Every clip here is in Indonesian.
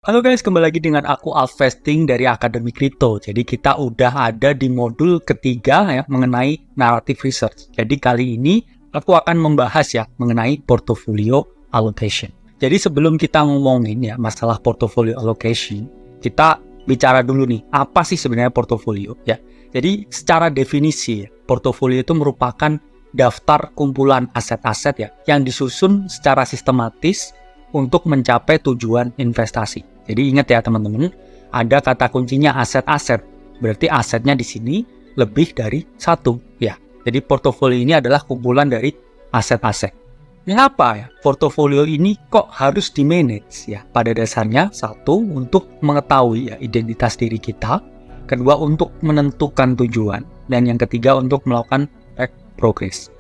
Halo guys, kembali lagi dengan aku Alvesting dari Akademi Kripto. Jadi kita udah ada di modul ketiga ya mengenai narrative research. Jadi kali ini aku akan membahas ya mengenai portfolio allocation. Jadi sebelum kita ngomongin ya masalah portfolio allocation, kita bicara dulu nih, apa sih sebenarnya portfolio ya. Jadi secara definisi ya, portfolio itu merupakan daftar kumpulan aset-aset ya yang disusun secara sistematis untuk mencapai tujuan investasi. Jadi ingat ya teman-teman, ada kata kuncinya aset-aset. Berarti asetnya di sini lebih dari satu ya. Jadi portofolio ini adalah kumpulan dari aset-aset. Kenapa ya? Portofolio ini kok harus di-manage ya? Pada dasarnya satu, untuk mengetahui ya identitas diri kita, kedua untuk menentukan tujuan, dan yang ketiga untuk melakukan track progress.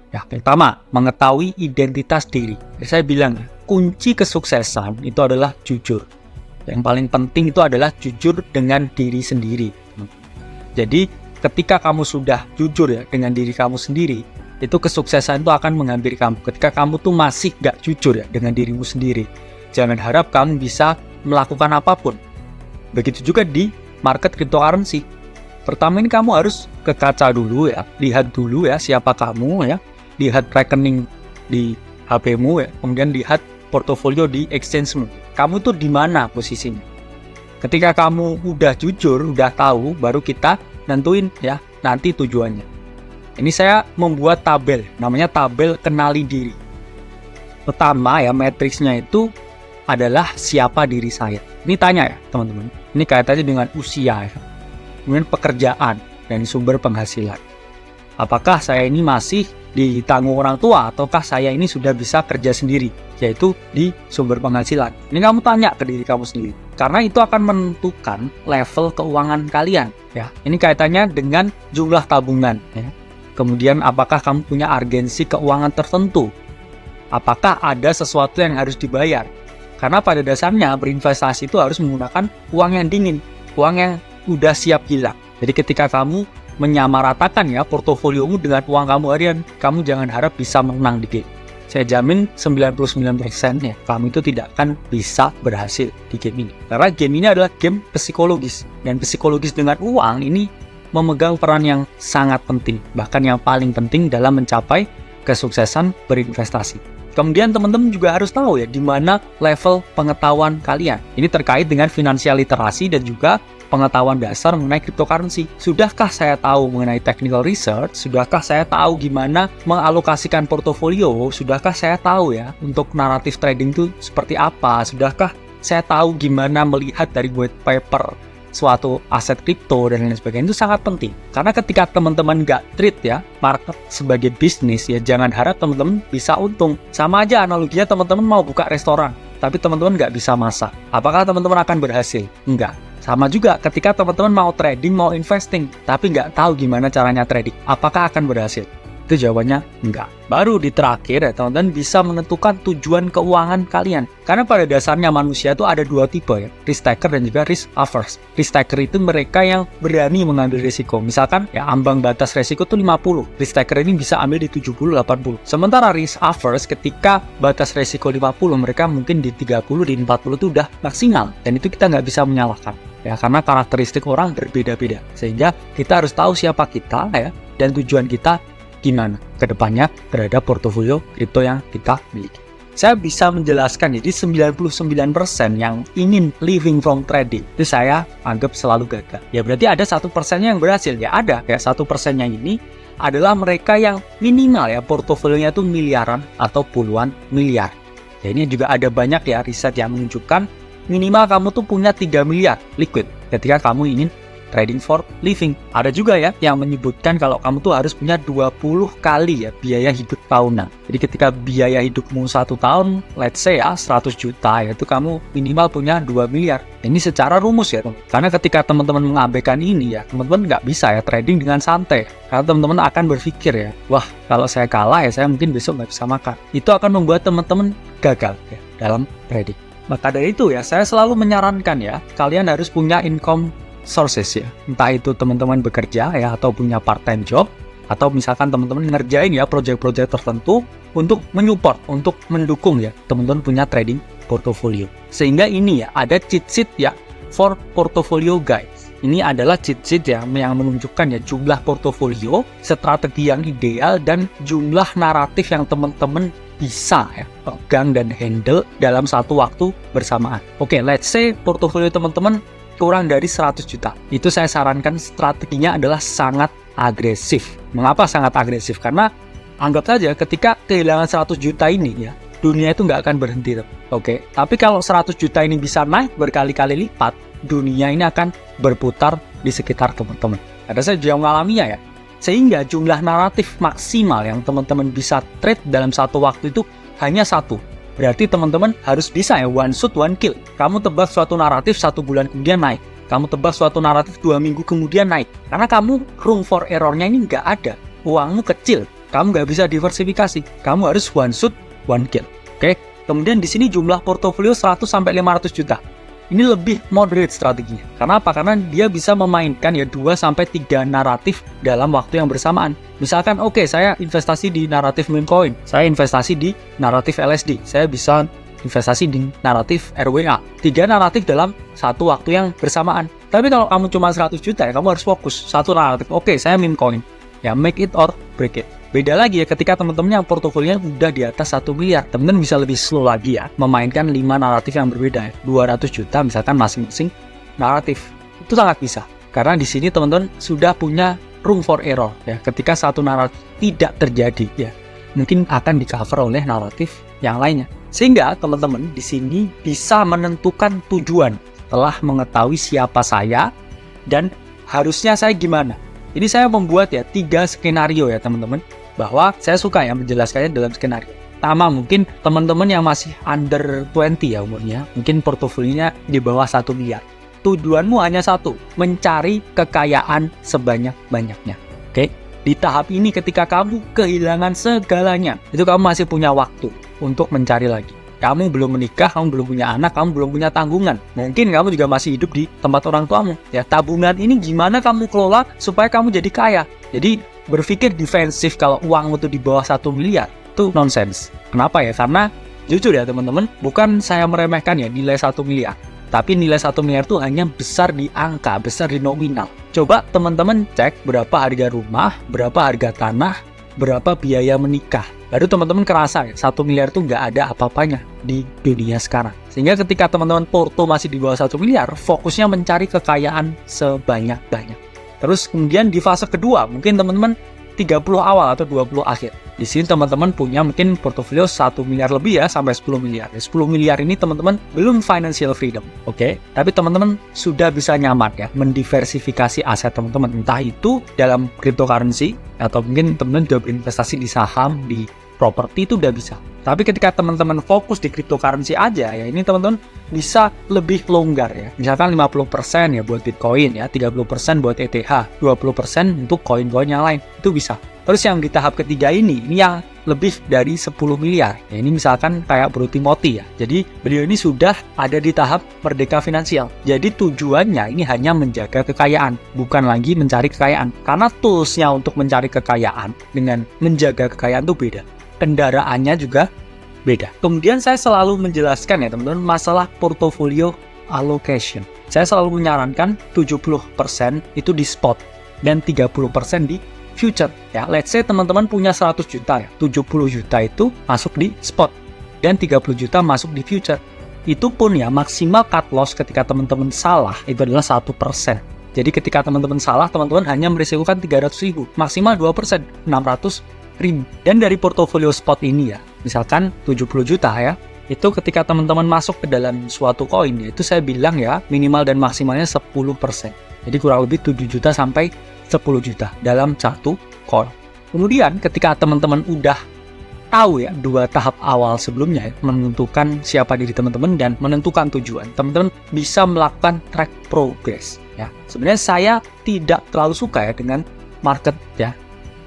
Ya, pertama, mengetahui identitas diri. Saya bilang ya, kunci kesuksesan itu adalah jujur. Yang paling penting itu adalah jujur dengan diri sendiri. Jadi, ketika kamu sudah jujur ya dengan diri kamu sendiri, itu kesuksesan itu akan menghampiri kamu. Ketika kamu tuh masih gak jujur ya dengan dirimu sendiri, jangan harap kamu bisa melakukan apapun. Begitu juga di market cryptocurrency. Pertama ini kamu harus ke kaca dulu ya, lihat dulu ya siapa kamu ya. Lihat rekening di HP-mu ya, kemudian lihat portofolio di exchange-mu. Kamu tuh di mana posisinya? Ketika kamu udah jujur, udah tahu, baru kita nentuin ya nanti tujuannya. Ini saya membuat tabel, namanya tabel kenali diri. Pertama ya, matriksnya itu adalah siapa diri saya. Ini tanya ya teman-teman. Ini kaitannya dengan usia ya. Kemudian pekerjaan dan sumber penghasilan. Apakah saya ini masih ditanggung orang tua ataukah saya ini sudah bisa kerja sendiri, yaitu di sumber penghasilan. Ini kamu tanya ke diri kamu sendiri, karena itu akan menentukan level keuangan kalian ya. Ini kaitannya dengan jumlah tabungan ya. Kemudian apakah kamu punya urgensi keuangan tertentu, apakah ada sesuatu yang harus dibayar, karena pada dasarnya berinvestasi itu harus menggunakan uang yang dingin, uang yang udah siap hilang. Jadi ketika kamu menyamaratakan ya portofoliomu dengan uang kamu harian, kamu jangan harap bisa menang di game. Saya jamin 99% ya, kamu itu tidak akan bisa berhasil di game ini. Karena game ini adalah game psikologis. Dan psikologis dengan uang ini memegang peran yang sangat penting. Bahkan yang paling penting dalam mencapai kesuksesan berinvestasi. Kemudian teman-teman juga harus tahu ya di mana level pengetahuan kalian. Ini terkait dengan financial literasi dan juga pengetahuan dasar mengenai cryptocurrency. Sudahkah saya tahu mengenai technical research? Sudahkah saya tahu gimana mengalokasikan portofolio? Sudahkah saya tahu ya untuk narrative trading itu seperti apa? Sudahkah saya tahu gimana melihat dari white paper suatu aset kripto dan lain sebagainya? Itu sangat penting. Karena ketika teman-teman nggak treat ya market sebagai bisnis ya, jangan harap teman-teman bisa untung. Sama aja analoginya teman-teman mau buka restoran, tapi teman-teman nggak bisa masak. Apakah teman-teman akan berhasil? Enggak. Sama juga ketika teman-teman mau trading, mau investing, tapi nggak tahu gimana caranya trading. Apakah akan berhasil? Itu jawabannya enggak. Baru di terakhir ya teman-teman bisa menentukan tujuan keuangan kalian. Karena pada dasarnya manusia itu ada dua tipe ya, risk taker dan juga risk averse. Risk taker itu mereka yang berani mengambil risiko. Misalkan ya ambang batas risiko itu 50. Risk taker ini bisa ambil di 70-80. Sementara risk averse ketika batas risiko 50, mereka mungkin di 30, di 40 itu udah maksimal. Dan itu kita nggak bisa menyalahkan. Ya, karena karakteristik orang berbeda-beda. Sehingga kita harus tahu siapa kita ya, dan tujuan kita gimana ke depannya terhadap portofolio kripto yang kita miliki. Saya bisa menjelaskan jadi 99% yang ingin living from trading itu saya anggap selalu gagal. Ya berarti ada 1% yang berhasil. Ya ada, kayak 1% ini adalah mereka yang minimal ya portofolionya itu miliaran atau puluhan miliar. Ya ini juga ada banyak ya riset yang menunjukkan minimal kamu tuh punya 3 miliar liquid ketika kamu ingin trading for living. Ada juga ya yang menyebutkan kalau kamu tuh harus punya 20 kali ya biaya hidup tahunan. Jadi ketika biaya hidupmu 1 tahun, let's say ya 100 juta, yaitu kamu minimal punya 2 miliar. Ini secara rumus ya teman. Karena ketika teman-teman mengabaikan ini ya, teman-teman nggak bisa ya trading dengan santai. Karena teman-teman akan berpikir ya, wah kalau saya kalah ya saya mungkin besok nggak bisa makan. Itu akan membuat teman-teman gagal ya dalam trading. Maka dari itu ya, saya selalu menyarankan ya, kalian harus punya income sources ya. Entah itu teman-teman bekerja ya, atau punya part-time job, atau misalkan teman-teman ngerjain ya project-project tertentu untuk menyupport, untuk mendukung ya teman-teman punya trading portfolio. Sehingga ini ya ada cheat sheet ya for portfolio guys. Ini adalah cheat sheet ya yang menunjukkan ya jumlah portofolio, strategi yang ideal, dan jumlah naratif yang teman-teman bisa ya pegang dan handle dalam satu waktu bersamaan. Oke, let's say portofolio teman-teman kurang dari 100 juta. Itu saya sarankan strateginya adalah sangat agresif. Mengapa sangat agresif? Karena anggap saja ketika kehilangan 100 juta ini ya, dunia itu nggak akan berhenti. Oke, tapi kalau 100 juta ini bisa naik berkali-kali lipat, dunia ini akan berputar di sekitar teman-teman. Ada saya juga mengalaminya ya. Sehingga jumlah naratif maksimal yang teman-teman bisa trade dalam satu waktu itu hanya satu. Berarti teman-teman harus bisa ya one shot one kill. Kamu tebak suatu naratif 1 bulan kemudian naik. Kamu tebak suatu naratif 2 minggu kemudian naik. Karena kamu room for error-nya ini nggak ada. Uangmu kecil. Kamu nggak bisa diversifikasi. Kamu harus one shot one kill. Oke. Kemudian di sini jumlah portofolio 100-500 juta. Ini lebih moderate strateginya. Karena apa? Karena dia bisa memainkan ya 2-3 naratif dalam waktu yang bersamaan. Misalkan oke, saya investasi di naratif meme coin, saya investasi di naratif LSD, saya bisa investasi di naratif RWA. 3 naratif dalam satu waktu yang bersamaan. Tapi kalau kamu cuma 100 juta ya, kamu harus fokus satu naratif. Oke, saya meme coin. Ya make it or break it. Beda lagi ya ketika teman-teman yang portofolinya udah di atas 1 miliar. Teman-teman bisa lebih slow lagi ya, memainkan 5 naratif yang berbeda ya. 200 juta misalkan masing-masing naratif. Itu sangat bisa. Karena di sini teman-teman sudah punya room for error ya. Ketika satu naratif tidak terjadi ya, mungkin akan di-cover oleh naratif yang lainnya. Sehingga teman-teman di sini bisa menentukan tujuan setelah mengetahui siapa saya dan harusnya saya gimana. Ini saya membuat ya 3 skenario ya teman-teman, bahwa saya suka ya menjelaskannya dalam skenario. Pertama, mungkin teman-teman yang masih under 20 ya umurnya, mungkin portofolinya di bawah 1 miliar. Tujuanmu hanya satu, mencari kekayaan sebanyak-banyaknya. Oke? Di tahap ini ketika kamu kehilangan segalanya, itu kamu masih punya waktu untuk mencari lagi. Kamu belum menikah, kamu belum punya anak, kamu belum punya tanggungan. Mungkin kamu juga masih hidup di tempat orang tuamu. Ya, tabungan ini gimana kamu kelola supaya kamu jadi kaya? Jadi berpikir defensif kalau uangmu itu di bawah 1 miliar, itu nonsense. Kenapa ya? Karena jujur ya teman-teman, bukan saya meremehkan ya nilai 1 miliar. Tapi nilai 1 miliar itu hanya besar di angka, besar di nominal. Coba teman-teman cek berapa harga rumah, berapa harga tanah, berapa biaya menikah. Baru teman-teman kerasa ya, 1 miliar itu nggak ada apa-apanya di dunia sekarang. Sehingga ketika teman-teman porto masih di bawah 1 miliar, fokusnya mencari kekayaan sebanyak-banyak. Terus kemudian di fase kedua, mungkin teman-teman 30 awal atau 20 akhir. Di sini teman-teman punya mungkin portofolio 1 miliar lebih ya, sampai 10 miliar. 10 miliar ini teman-teman belum financial freedom, oke? Tapi teman-teman sudah bisa nyaman ya, mendiversifikasi aset teman-teman. Entah itu dalam cryptocurrency, atau mungkin teman-teman sudah berinvestasi di saham, di properti, itu udah bisa. Tapi ketika teman-teman fokus di cryptocurrency aja ya, ini teman-teman bisa lebih longgar ya. Misalkan 50% ya buat Bitcoin ya, 30% buat ETH, 20% untuk koin-koin yang lain. Itu bisa. Terus yang di tahap ketiga ini yang lebih dari 10 miliar. Ya, ini misalkan kayak Bro Timothy ya. Jadi beliau ini sudah ada di tahap merdeka finansial. Jadi tujuannya ini hanya menjaga kekayaan, bukan lagi mencari kekayaan. Karena toolsnya untuk mencari kekayaan dengan menjaga kekayaan itu beda. Kendaraannya juga beda. Kemudian saya selalu menjelaskan ya teman-teman masalah portfolio allocation. Saya selalu menyarankan 70% itu di spot dan 30% di future. Ya, let's say teman-teman punya 100 juta ya, 70 juta itu masuk di spot dan 30 juta masuk di future. Itu pun ya maksimal cut loss ketika teman-teman salah itu adalah 1%. Jadi ketika teman-teman salah, teman-teman hanya merisikokan 300.000, maksimal 2%, 600.000. Dan dari portofolio spot ini ya, misalkan 70 juta ya, itu ketika teman-teman masuk ke dalam suatu koin ya, itu saya bilang ya minimal dan maksimalnya 10%. Jadi kurang lebih 7 juta sampai 10 juta dalam satu koin. Kemudian ketika teman-teman udah tahu ya 2 tahap awal sebelumnya ya, menentukan siapa diri teman-teman dan menentukan tujuan, teman-teman bisa melakukan track progress ya. Sebenarnya saya tidak terlalu suka ya dengan market ya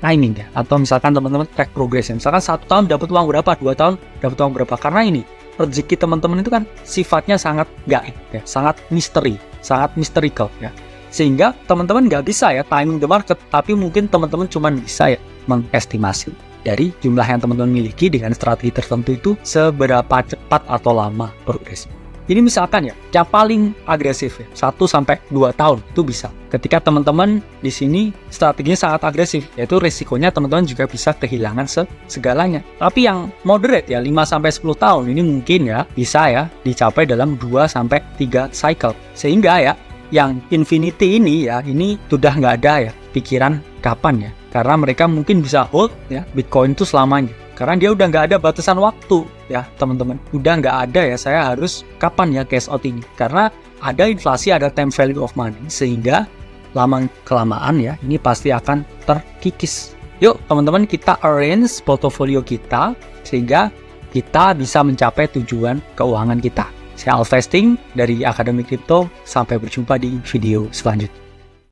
timing ya, atau misalkan teman-teman track progress ya. Misalkan 1 tahun dapat uang berapa, 2 tahun dapat uang berapa. Karena ini rezeki teman-teman itu kan sifatnya sangat gaib ya, sangat misteri, sangat mystical ya. Sehingga teman-teman nggak bisa ya timing the market, tapi mungkin teman-teman cuma bisa ya mengestimasi dari jumlah yang teman-teman miliki dengan strategi tertentu itu seberapa cepat atau lama progresnya. Ini misalkan ya, yang paling agresif ya, 1-2 tahun itu bisa. Ketika teman-teman di sini strateginya sangat agresif, yaitu risikonya teman-teman juga bisa kehilangan segalanya. Tapi yang moderate ya, 5-10 tahun ini mungkin ya bisa ya dicapai dalam 2-3 cycle. Sehingga ya yang infinity ini ya, ini sudah nggak ada ya pikiran kapan ya. Karena mereka mungkin bisa hold ya Bitcoin itu selamanya. Karena dia udah nggak ada batasan waktu ya teman-teman. Udah nggak ada ya saya harus kapan ya cash out ini. Karena ada inflasi, ada time value of money. Sehingga lama-kelamaan ya ini pasti akan terkikis. Yuk teman-teman kita arrange portofolio kita sehingga kita bisa mencapai tujuan keuangan kita. Saya Alvesting dari Akademi Kripto. Sampai berjumpa di video selanjutnya.